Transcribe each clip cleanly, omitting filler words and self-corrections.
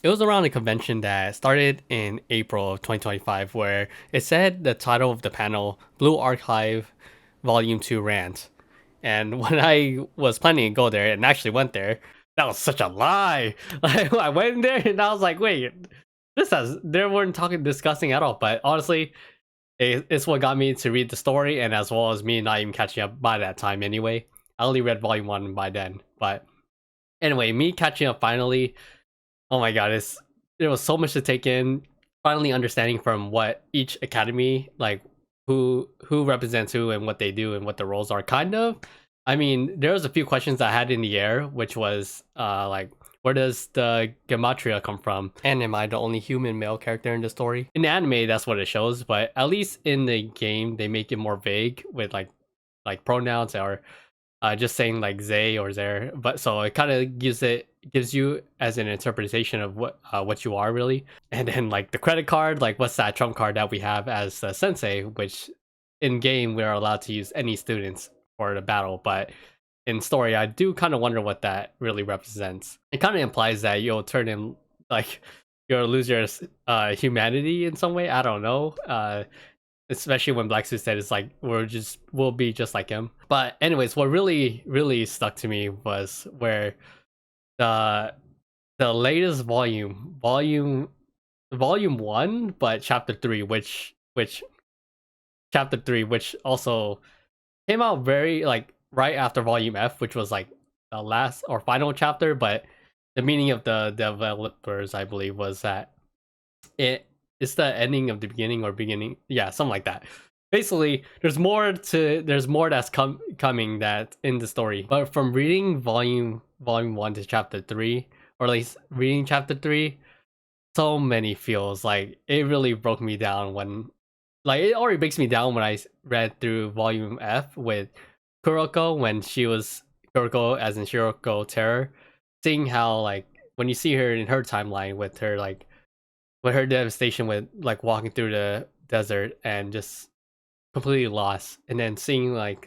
It was around a convention that started in April of 2025, where it said the title of the panel, Blue Archive Volume 2 Rant. And when I was planning to go there and actually went there, that was such a lie. Like, I went there and I was like, wait, they weren't discussing at all. But honestly, it's what got me to read the story, and as well as me not even catching up by that time anyway. I only read volume 1 by then. But anyway, me catching up finally, oh my god, there was so much to take in. Finally understanding from what each academy, like who represents who and what they do and what the roles are, kind of. I mean, there was a few questions I had in the air, which was like, where does the gematria come from? And am I the only human male character in the story? In the anime, that's what it shows, but at least in the game, they make it more vague with like pronouns or just saying like they or there. But so it kind of gives you as an interpretation of what you are really. And then like the credit card, like what's that trump card that we have as a sensei, which in game we're allowed to use any students for the battle, but in story I do kind of wonder what that really represents. It kind of implies that you'll turn in like you'll lose your humanity in some way. I don't know. Especially when Black Suit said it's like we'll be just like him. But anyways, what really stuck to me was where the latest volume 1, but chapter 3, which also came out very like right after volume F, which was like the last or final chapter. But the meaning of the developers, I believe, was that it's the ending of the beginning or beginning, yeah, something like that. Basically, there's more that's coming that in the story. But from reading volume 1 to chapter 3, or at least reading chapter 3, so many feels. Like it really broke me down when, like, it already breaks me down when I read through volume F with Kuroko, when she was Kuroko as in Shiroko Terror. Seeing how, like, when you see her in her timeline with her like with her devastation with like walking through the desert and just completely lost, and then seeing like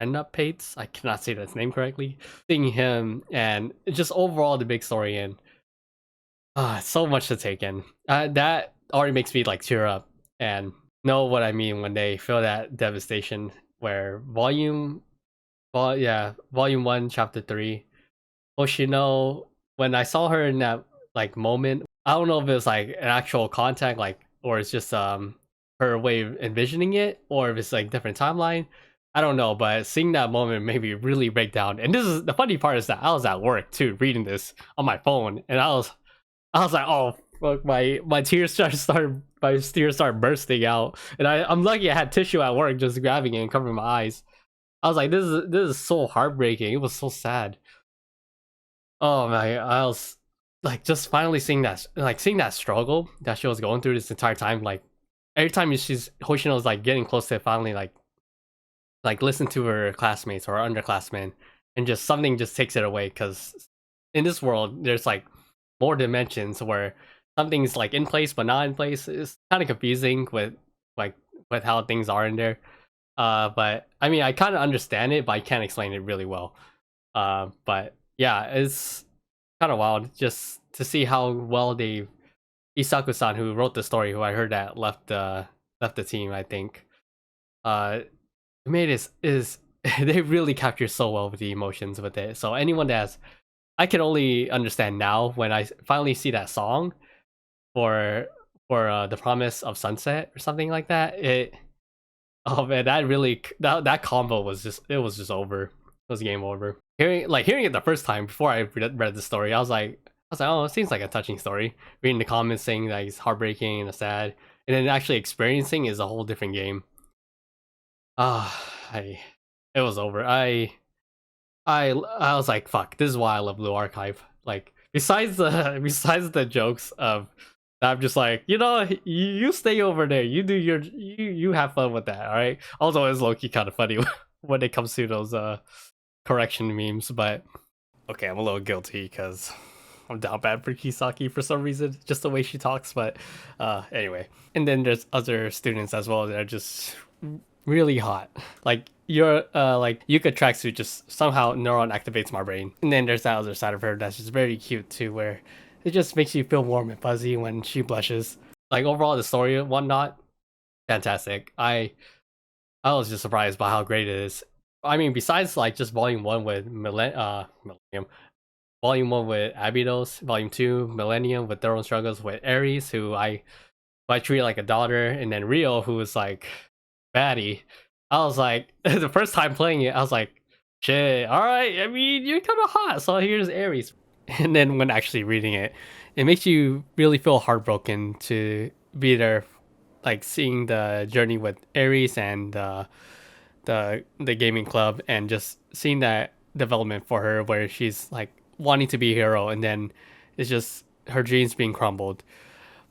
Anubis, I cannot say that name correctly, seeing him, and just overall the big story, and so much to take in. That already makes me like tear up and know what I mean when they feel that devastation. Where volume 1 chapter 3, Hoshino, when I saw her in that like moment, I don't know if it was like an actual contact, like, or it's just her way of envisioning it, or if it's like different timeline. I don't know, but seeing that moment made me really break down. And this is the funny part, is that I was at work too, reading this on my phone, and I was like, oh fuck, my tears started bursting out, and I'm lucky I had tissue at work, just grabbing it and covering my eyes. I was like, this is so heartbreaking. It was so sad. Oh my, I was like just finally seeing that struggle that she was going through this entire time. Like every time she's Hoshino was like getting close to finally like listen to her classmates or her underclassmen, and just something just takes it away. Because in this world, there's like more dimensions where something's like in place but not in place. It's kind of confusing like with how things are in there. But I mean, I kind of understand it, but I can't explain it really well. But yeah, it's kind of wild just to see how well they Isaku-san, who wrote the story, who I heard that left the team, I think. Made is they really capture so well with the emotions with it. So anyone that's, I can only understand now when I finally see that song for the promise of sunset or something like that. It, oh man, that combo was just, it was just over. It was game over. Hearing it the first time before I read the story, I was like, oh, it seems like a touching story. Reading the comments saying that it's heartbreaking and sad, and then actually experiencing is a whole different game. I it was over. I was like, fuck, this is why I love Blue Archive. Like besides the besides the jokes of, I'm just like, you stay over there. You do you have fun with that, all right? Although it's low key kind of funny when it comes to those correction memes, but okay, I'm a little guilty because I'm down bad for Kisaki for some reason, just the way she talks. But anyway, and then there's other students as well that are just really hot. Like your like Yuka tracksuit just somehow neuron activates my brain. And then there's that other side of her that's just very cute too, where it just makes you feel warm and fuzzy when she blushes. Like overall, the story and whatnot, fantastic. I was just surprised by how great it is. I mean, besides like just volume one with Millennium, volume one with Abydos, volume two Millennium with their own struggles with Aries, who I treat like a daughter, and then Rio, who was like baddie. I was like, the first time playing it, I was like, shit, all right. I mean, you're kind of hot, so here's Aries. And then when actually reading it, it makes you really feel heartbroken to be there, like seeing the journey with Aries and the gaming club, and just seeing that development for her, where she's like wanting to be a hero, and then it's just her dreams being crumbled.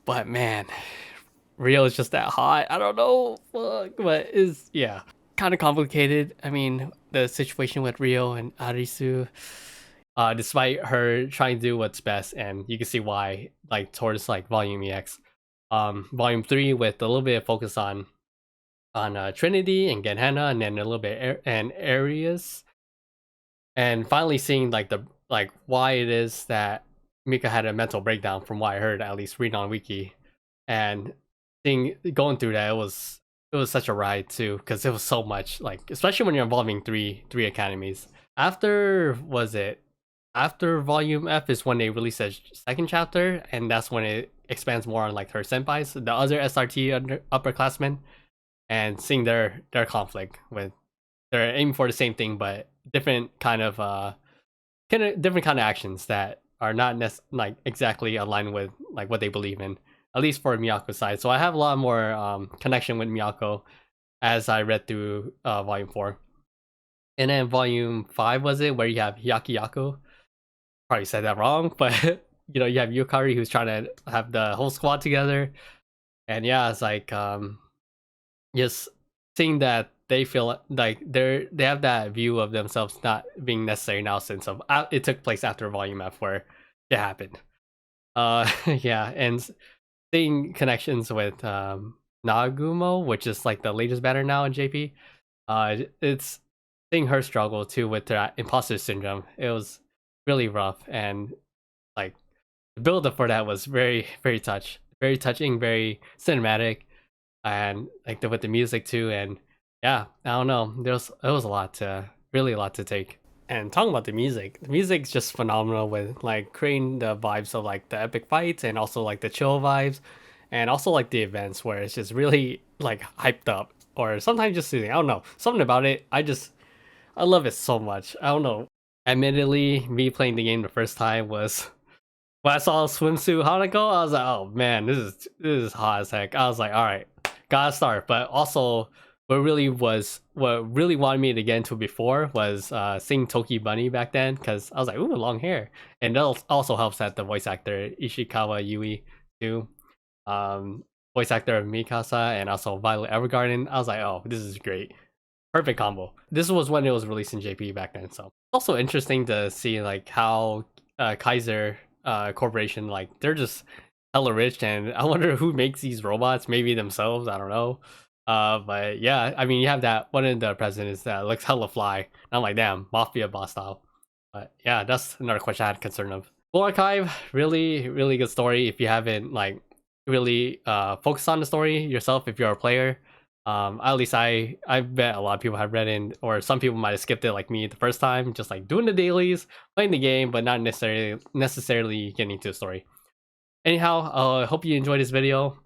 But man, Rio is just that hot. I don't know, fuck, but is yeah, kind of complicated. I mean, the situation with Rio and Arisu, despite her trying to do what's best, and you can see why, like towards like Volume EX, Volume 3 with a little bit of focus on Trinity and Gehenna, and then a little bit and Aries, and finally seeing like the like why it is that Mika had a mental breakdown, from what I heard, at least reading on Wiki, and seeing going through that, it was such a ride too, because it was so much, like especially when you're involving three academies. After was it after Volume F is when they released a second chapter, and that's when it expands more on like her senpais, the other SRT upperclassmen, and seeing their conflict with, they're aiming for the same thing but different different kind of actions that are not like exactly aligned with like what they believe in, at least for Miyako's side. So I have a lot more connection with Miyako as I read through volume 4. And then volume 5 was it, where you have Hyakkiyako, probably said that wrong, but you have Yukari, who's trying to have the whole squad together. And yeah, it's like just seeing that they feel like they have that view of themselves not being necessary now, since it took place after Volume F where it happened. Yeah, and seeing connections with Nagumo, which is like the latest banner now in JP. It's seeing her struggle too with that imposter syndrome. It was really rough, and like the build up for that was very very touching, very cinematic, and like with the music too. And yeah, I don't know, it was really a lot to take. And talking about the music's just phenomenal, with like creating the vibes of like the epic fights, and also like the chill vibes, and also like the events where it's just really like hyped up, or sometimes just soothing. I don't know, something about it. I love it so much. I don't know. Admittedly, me playing the game the first time was when I saw swimsuit Hanako, I was like, oh man, this is hot as heck. I was like, all right, gotta start. But also, what really wanted me to get into it before was seeing Toki Bunny back then, because I was like, ooh, long hair, and that also helps that the voice actor Ishikawa Yui too, voice actor of Mikasa, and also Violet Evergarden. I was like, oh, this is great, perfect combo. This was when it was released in JP back then, so also interesting to see like how Kaiser corporation, like they're just hella rich, and I wonder who makes these robots. Maybe themselves, I don't know. But yeah, I mean, you have that one of the presidents that looks hella fly, and I'm like, damn, mafia boss style. But yeah, that's another question I had concern of. Full Archive, really good story. If you haven't like really focused on the story yourself, if you're a player, at least I bet a lot of people have read it, or some people might have skipped it like me the first time, just like doing the dailies, playing the game, but not necessarily getting to the story. Anyhow, I hope you enjoyed this video.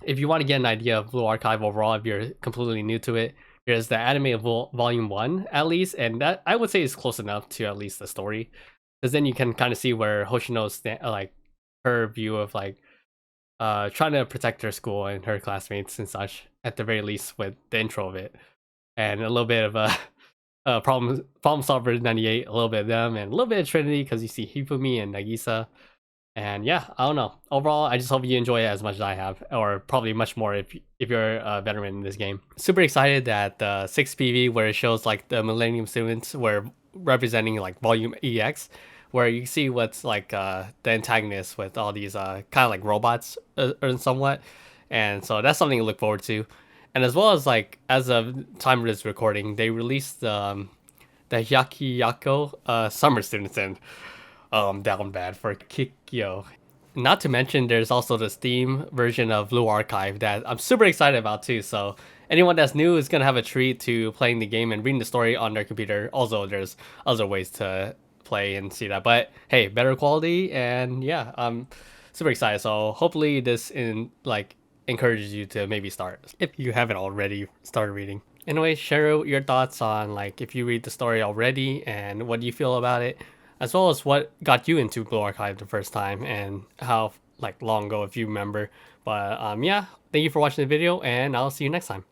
If you want to get an idea of Blue Archive overall, if you're completely new to it, there's the anime of volume 1 at least, and that I would say is close enough to at least the story, because then you can kind of see where Hoshino's like her view of like trying to protect her school and her classmates and such, at the very least, with the intro of it, and a little bit of a problem solver 98, a little bit of them, and a little bit of Trinity, because you see Hifumi and Nagisa. And yeah, I don't know. Overall, I just hope you enjoy it as much as I have, or probably much more if you're a veteran in this game. Super excited that the 6 PV, where it shows like the Millennium students were representing like Volume EX, where you see what's like the antagonist with all these kind of like robots or somewhat. And so that's something to look forward to. And as well as like, as of time of this recording, they released the Hyakkiyako summer students in. Oh, I'm down bad for Kikyo. Not to mention, there's also the Steam version of Blue Archive that I'm super excited about too. So anyone that's new is gonna have a treat to playing the game and reading the story on their computer. Also, there's other ways to play and see that. But hey, better quality, and yeah, I'm super excited. So hopefully this encourages you to maybe start if you haven't already started reading. Anyway, share your thoughts on like if you read the story already and what do you feel about it, as well as what got you into Blue Archive the first time and how like long ago if you remember. But yeah, thank you for watching the video and I'll see you next time.